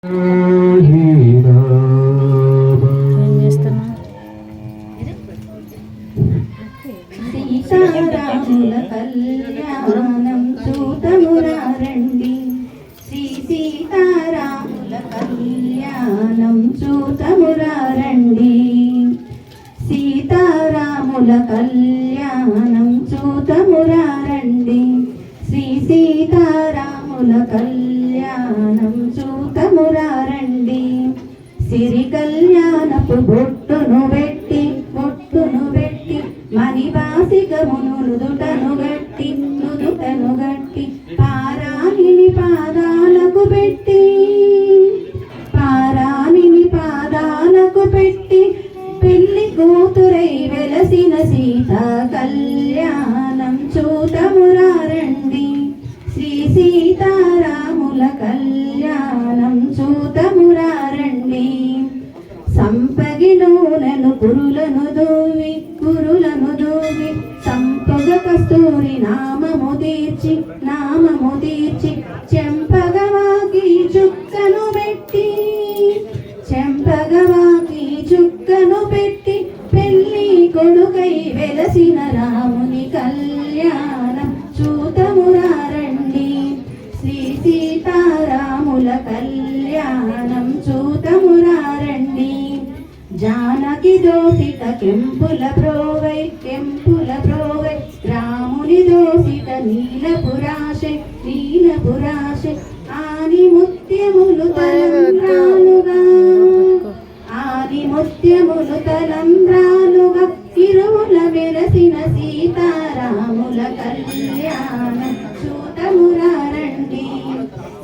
సీతారాముల కళ్యాణం చూతమురారండి. శ్రీ సీతారాముల కళ్యాణం చూతమురారండి. సీతారాముల కళ్యాణం చూతమురారండి. శ్రీ సీతారాముల కళ్యాణం చూతమురారండి. సిరి కళ్యాణపు బొట్టును పెట్టి మణివాసికమును నుదుటను గట్టి పారాణిని పాదాలకు పెట్టి పెళ్లి కూతురై వెలసిన సీతా కళ్యాణం చూతమురారండి. శ్రీ సీతారాముల కళ్యాణం చూతమురారండి. సంపగి నూనెను కురులను దూవి సంపగ కస్తూరి నామము తీర్చి చెంపగవాకి చుక్కను పెట్టి పెళ్లి కొడుకై వెలసిన రాముని కళ్యాణం చూతమురారండి. శ్రీ సీతారాముల కళ్యాణం చూతమురారండి. జానకి దోసిట కెంపుల ప్రోవై రాముని దోసిట నీలపురాశే ఆని ముత్యములు తలంబ్రాలుగా ఇరువుల వెలసిన సీతారాముల కళ్యాణం చూతమురారండి.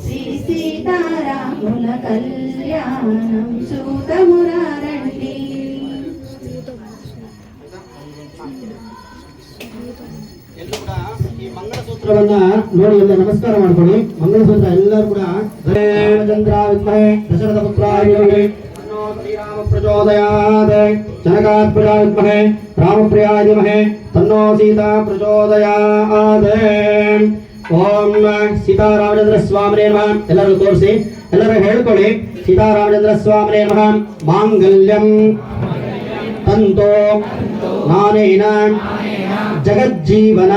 శ్రీ సీతారాముల కళ్యాణం చూతమురారండి. ಈ ಮಂಗಳಸೂತ್ರವನ್ನ ನೋಡಿ ಎಲ್ಲ ನಮಸ್ಕಾರ ಮಾಡ್ಕೊಳ್ಳಿ. ಮಂಗಳಸೂತ್ರ ಎಲ್ಲರೂ ಕೂಡ ರಾಮಚಂದ್ರ ವಿದ್ಮಹೇ ದಶರಥ ಪುತ್ರಾಯ ತನ್ನೋ ಶ್ರೀರಾಮ ಪ್ರಚೋದಯಾತ್ ಜನಕಾತ್ಮಜ ವಿದ್ಮಹೇ ರಾಮಪ್ರಿಯಾಯ ಧೀಮಹಿ ತನ್ನೋ ಸೀತಾ ಪ್ರಚೋದಯಾತ್. ಓಂ ಸೀತಾರಾಮಚಂದ್ರ ಸ್ವಾಮಿನೇ ನಮಃ. ಎಲ್ಲರೂ ತೋರಿಸಿ, ಎಲ್ಲರೂ ಹೇಳ್ಕೊಳ್ಳಿ. ಸೀತಾರಾಮಚಂದ್ರ ಸ್ವಾಮಿನೇ ನಮಃ. ಮಾಂಗಲ್ಯಂ ತಂತೋ ನಾನೇನ ಜಗಜ್ಜೀವನ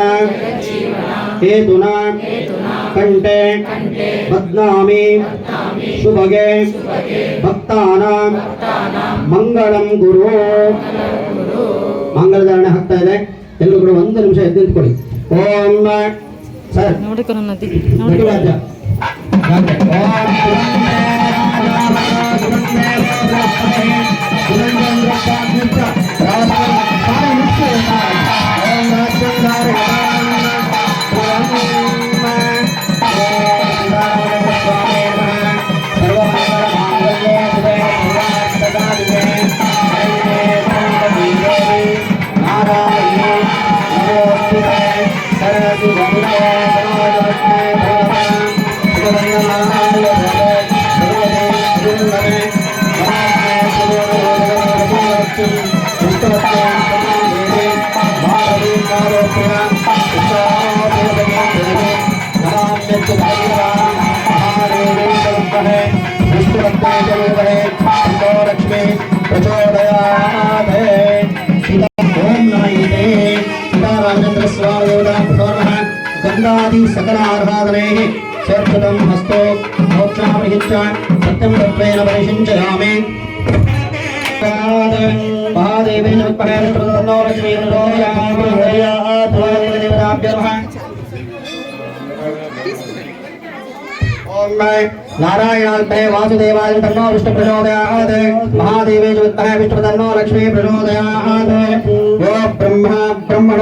ಹೇತುನಾ ಕಂಠೆ ಬಧ್ನಾಮಿ ಶುಭಗೆ ಭಕ್ತಾನಾಂ ಮಂಗಳಂ ಗುರು. ಮಂಗಳಧಾರಣೆ ಆಗ್ತಾ ಇದೆ. ಎಲ್ಲರೂ ಕೂಡ ಒಂದು ನಿಮಿಷ ಎದ್ದು ನಿಂತ್ಕೊಳ್ಳಿ. ಓಂ ಸರ್ लक्ष्मी प्रचोदयात्. सीतारामचंद्र स्वामी गंगादि सकल आराधनैः सर्वं हस्तो मोक्षामहिच्च सत्यं तत्त्वेन परिषिञ्चयामि. महादेवी विद्महे तन्नो लक्ष्मी प्रचोदयात्. नारायणाय वासुदेवाय तन्नो विष्णु प्रचोदयात्. महादेवी विद्महे विष्णु तन्नो लक्ष्मी प्रचोदयात्. ओ ब्रह्मा ब्रह्मण